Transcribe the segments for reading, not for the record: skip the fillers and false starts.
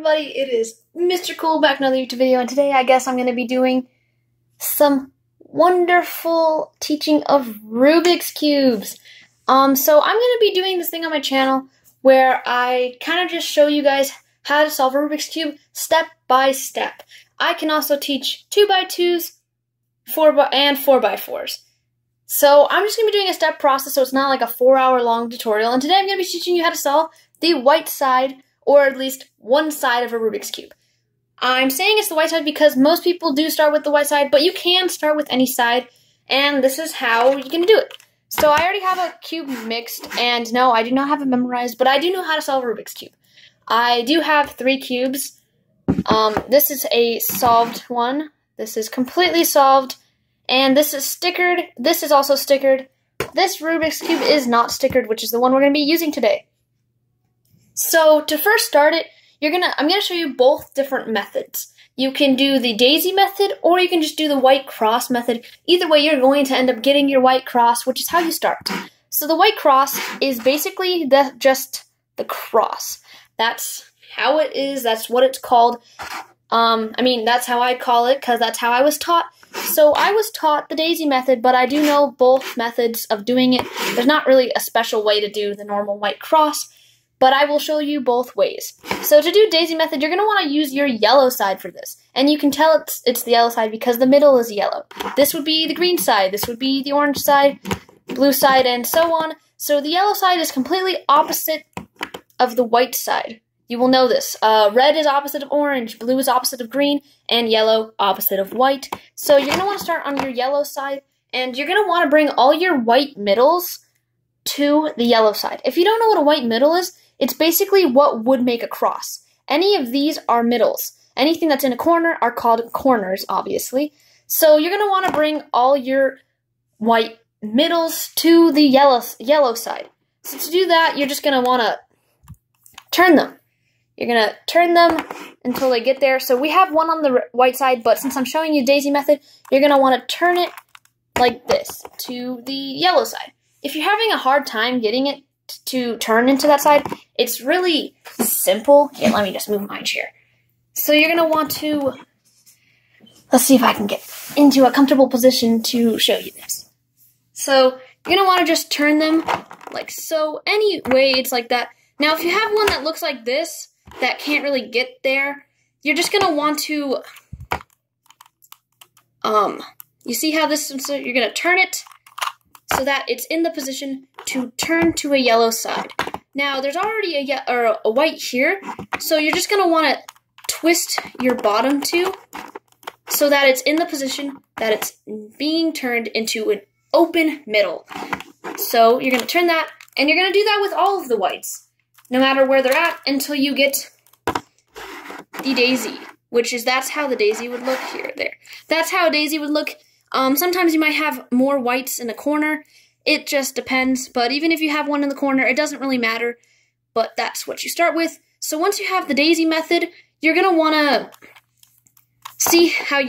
everybody, it is Mr.Kool back in another YouTube video, and today I guess I'm going to be doing some wonderful teaching of Rubik's Cubes. So I'm going to be doing this thing on my channel where I kind of just show you guys how to solve a Rubik's Cube step by step. I can also teach 2x2s, 4x4s. So I'm just going to be doing a step process so it's not like a 4-hour long tutorial, and today I'm going to be teaching you how to solve the white side, or at least one side of a Rubik's Cube. I'm saying it's the white side because most people do start with the white side, but you can start with any side, and this is how you're going to do it. So I already have a cube mixed, and no, I do not have it memorized, but I do know how to solve a Rubik's Cube. I do have 3 cubes. This is a solved one. This is completely solved, and this is stickered. This is also stickered. This Rubik's Cube is not stickered, which is the one we're going to be using today. So to first start it, I'm gonna show you both different methods. You can do the daisy method, or you can just do the white cross method. Either way, you're going to end up getting your white cross, which is how you start. So the white cross is basically just the cross. That's how it is. That's what it's called. That's how I call it because that's how I was taught. So I was taught the daisy method, but I do know both methods of doing it. There's not really a special way to do the normal white cross, but I will show you both ways. So to do daisy method, you're going to want to use your yellow side for this. And you can tell it's the yellow side because the middle is yellow. This would be the green side, this would be the orange side, blue side, and so on. So the yellow side is completely opposite of the white side. You will know this. Red is opposite of orange, blue is opposite of green, and yellow opposite of white. So you're going to want to start on your yellow side, and you're going to want to bring all your white middles to the yellow side. If you don't know what a white middle is, it's basically what would make a cross. Any of these are middles. Anything that's in a corner are called corners, obviously. So you're going to want to bring all your white middles to the yellow side. So to do that, you're just going to want to turn them. You're going to turn them until they get there. So we have one on the white side, but since I'm showing you daisy method, you're going to want to turn it like this to the yellow side. If you're having a hard time getting it to turn into that side, it's really simple. Here, let me just move my chair. So you're going to want to, let's see if I can get into a comfortable position to show you this. So you're going to want to just turn them like so. Anyway, it's like that. Now, if you have one that looks like this, that can't really get there, you're just going to want to, you see how this, so you're going to turn it so that it's in the position to turn to a yellow side. Now, there's already a white here, so you're just going to want to twist your bottom two so that it's in the position that it's being turned into an open middle. So you're going to turn that, and you're going to do that with all of the whites, no matter where they're at, until you get the daisy, that's how the daisy would look here, there. That's how a daisy would look. Sometimes you might have more whites in a corner. It just depends. But even if you have one in the corner, it doesn't really matter. But that's what you start with. So once you have the daisy method, you're going to want to see how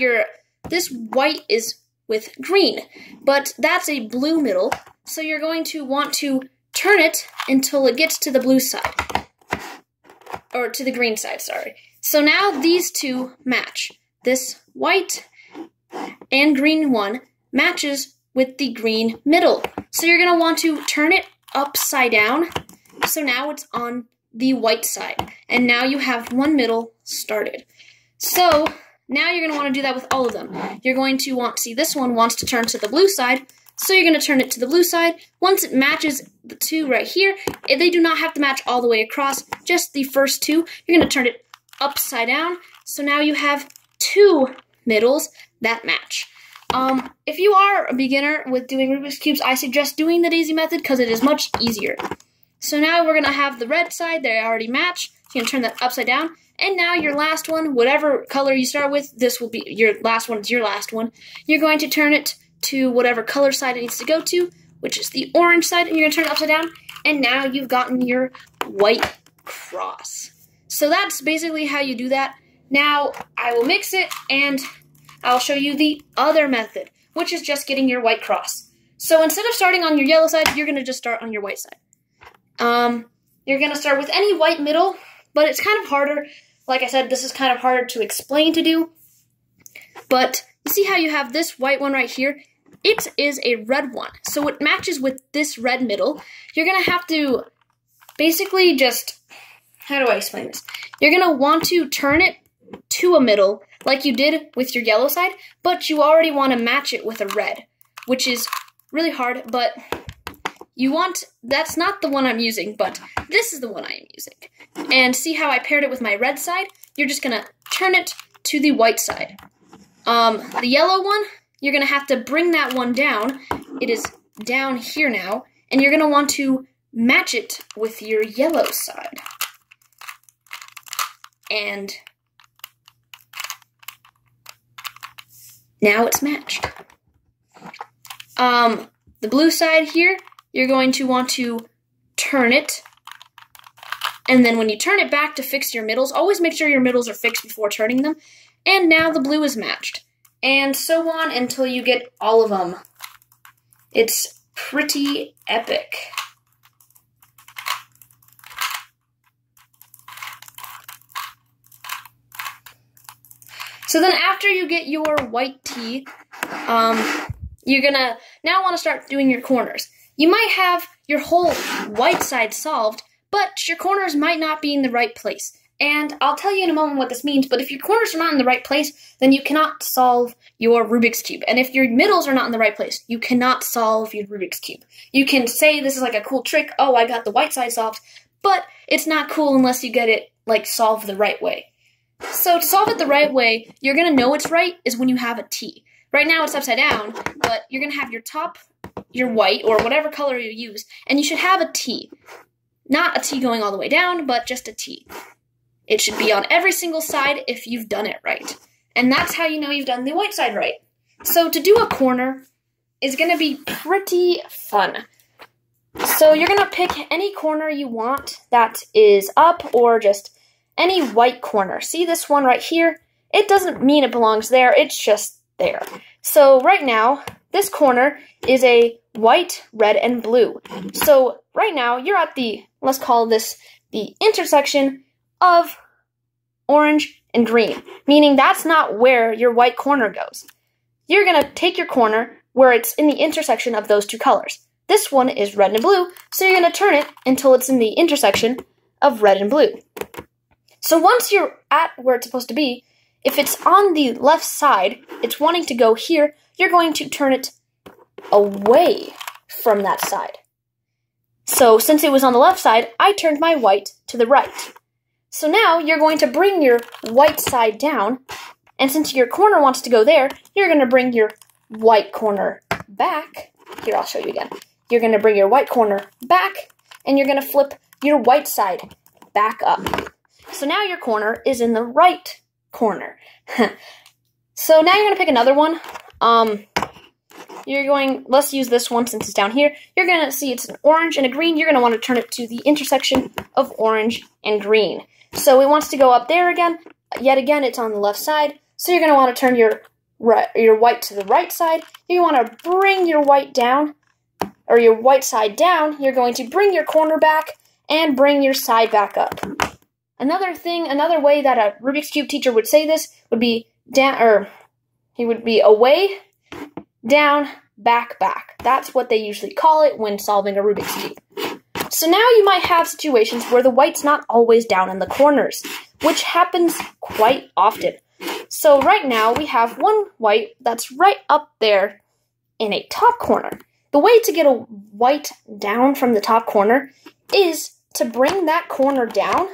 this white is with green. But that's a blue middle. So you're going to want to turn it until it gets to the blue side. Or to the green side, sorry. So now these two match. This white and green one matches with the green middle. So you're going to want to turn it upside down. So now it's on the white side. And now you have one middle started. So now you're going to want to do that with all of them. You're going to want to see this one wants to turn to the blue side. So you're going to turn it to the blue side. Once it matches the two right here, they do not have to match all the way across, just the first two. You're going to turn it upside down. So now you have 2 middles that match. If you are a beginner with doing Rubik's Cubes, I suggest doing the daisy method because it is much easier. So now we're going to have the red side, they already match. So you're going to turn that upside down. And now your last one, whatever color you start with, this will be your last one, is your last one. You're going to turn it to whatever color side it needs to go to, which is the orange side, and you're going to turn it upside down. And now you've gotten your white cross. So that's basically how you do that. Now I will mix it, and I'll show you the other method, which is just getting your white cross. So instead of starting on your yellow side, you're going to just start on your white side. You're going to start with any white middle, but it's kind of harder Like I said, this is kind of harder to explain to do. But you see how you have this white one right here? It is a red one. So it matches with this red middle. You're going to have to basically just, how do I explain this? You're going to want to turn it to a middle like you did with your yellow side, but you already want to match it with a red, which is really hard, but that's not the one I'm using, but this is the one I am using. And see how I paired it with my red side? You're just going to turn it to the white side. The yellow one, you're going to have to bring that one down. It is down here now, and you're going to want to match it with your yellow side. And now it's matched. The blue side here, you're going to want to turn it. And then when you turn it back to fix your middles, always make sure your middles are fixed before turning them. And now the blue is matched. And so on until you get all of them. It's pretty epic. So then after you get your white tee, you're gonna now want to start doing your corners. You might have your whole white side solved, but your corners might not be in the right place. And I'll tell you in a moment what this means, but if your corners are not in the right place, then you cannot solve your Rubik's Cube. And if your middles are not in the right place, you cannot solve your Rubik's Cube. You can say this is like a cool trick, oh, I got the white side solved, but it's not cool unless you get it, like, solved the right way. So to solve it the right way, you're going to know it's right is when you have a T. Right now it's upside down, but you're going to have your top, your white, or whatever color you use, and you should have a T. Not a T going all the way down, but just a T. It should be on every single side if you've done it right. And that's how you know you've done the white side right. So to do a corner is going to be pretty fun. So you're going to pick any corner you want that is up or just any white corner. See this one right here? It doesn't mean it belongs there, it's just there. So right now, this corner is a white, red, and blue. So right now, you're at the, let's call this the intersection of orange and green, meaning that's not where your white corner goes. You're going to take your corner where it's in the intersection of those two colors. This one is red and blue, so you're going to turn it until it's in the intersection of red and blue. So once you're at where it's supposed to be, if it's on the left side, it's wanting to go here, you're going to turn it away from that side. So since it was on the left side, I turned my white to the right. So now you're going to bring your white side down, and since your corner wants to go there, you're going to bring your white corner back. Here, I'll show you again. You're going to bring your white corner back, and you're going to flip your white side back up. So now your corner is in the right corner. So now you're going to pick another one. Let's use this one since it's down here. You're going to see it's an orange and a green. You're going to want to turn it to the intersection of orange and green. So it wants to go up there again. Yet again, it's on the left side. So you're going to want to turn your white to the right side. You want to bring your white down, or your white side down. You're going to bring your corner back and bring your side back up. Another way that a Rubik's Cube teacher would say this would be down, or he would be away, down, back, back. That's what they usually call it when solving a Rubik's Cube. So now you might have situations where the white's not always down in the corners, which happens quite often. So right now we have one white that's right up there in a top corner. The way to get a white down from the top corner is to bring that corner down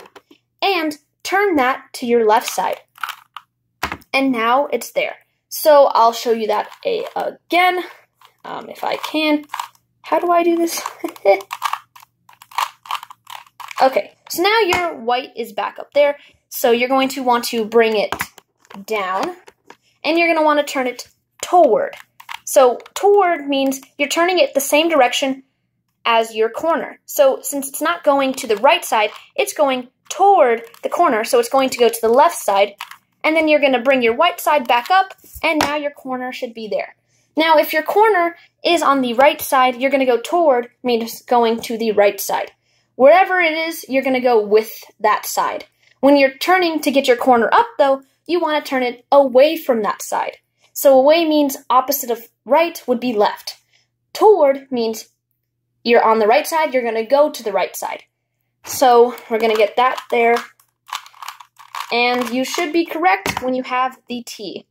and turn that to your left side. And now it's there. So I'll show you that again, if I can. How do I do this? Okay, so now your white is back up there. So you're going to want to bring it down, and you're going to want to turn it toward. So toward means you're turning it the same direction as your corner. So since it's not going to the right side, it's going toward the corner, so it's going to go to the left side, and then you're going to bring your white side back up, and now your corner should be there. Now, if your corner is on the right side, you're going to go toward, means going to the right side. Wherever it is, you're going to go with that side. When you're turning to get your corner up, though, you want to turn it away from that side. So away means opposite of right would be left. Toward means you're on the right side, you're going to go to the right side. So we're going to get that there. And you should be correct when you have the T.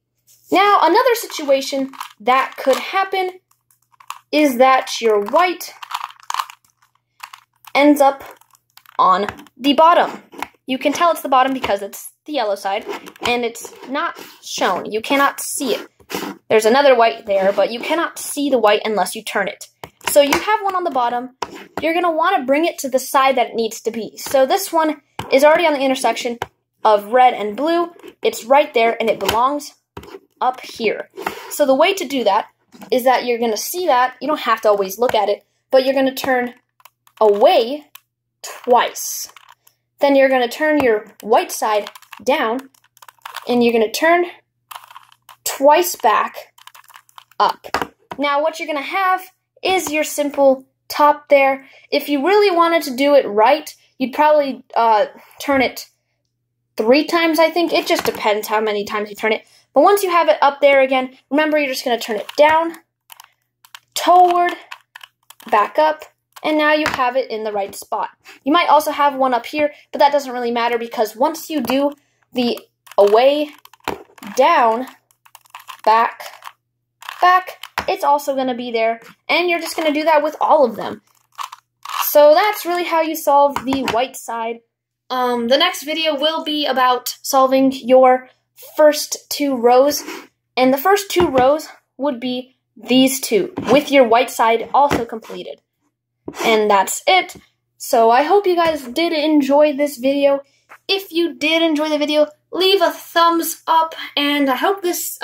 Now, another situation that could happen is that your white ends up on the bottom. You can tell it's the bottom because it's the yellow side, and it's not shown. You cannot see it. There's another white there, but you cannot see the white unless you turn it. So you have one on the bottom. You're going to want to bring it to the side that it needs to be. So this one is already on the intersection of red and blue. It's right there, and it belongs up here. So the way to do that is that you're going to see that. You don't have to always look at it, but you're going to turn away twice. Then you're going to turn your white side down, and you're going to turn twice back up. Now what you're going to have is your simple top there. If you really wanted to do it right, you'd probably turn it 3 times, I think. It just depends how many times you turn it. But once you have it up there again, remember you're just going to turn it down, toward, back up, and now you have it in the right spot. You might also have one up here, but that doesn't really matter because once you do the away, down, back, back, it's also going to be there, and you're just going to do that with all of them. So that's really how you solve the white side. The next video will be about solving your first 2 rows, and the first 2 rows would be these 2, with your white side also completed. And that's it. So I hope you guys did enjoy this video. If you did enjoy the video, leave a thumbs up, and I hope this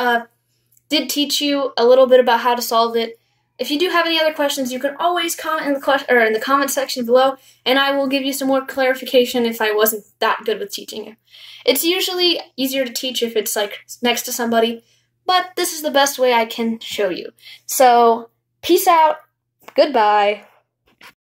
did teach you a little bit about how to solve it. If you do have any other questions, you can always comment in the comment section below, and I will give you some more clarification if I wasn't that good with teaching you. It's usually easier to teach if it's like next to somebody, but this is the best way I can show you. So, peace out. Goodbye.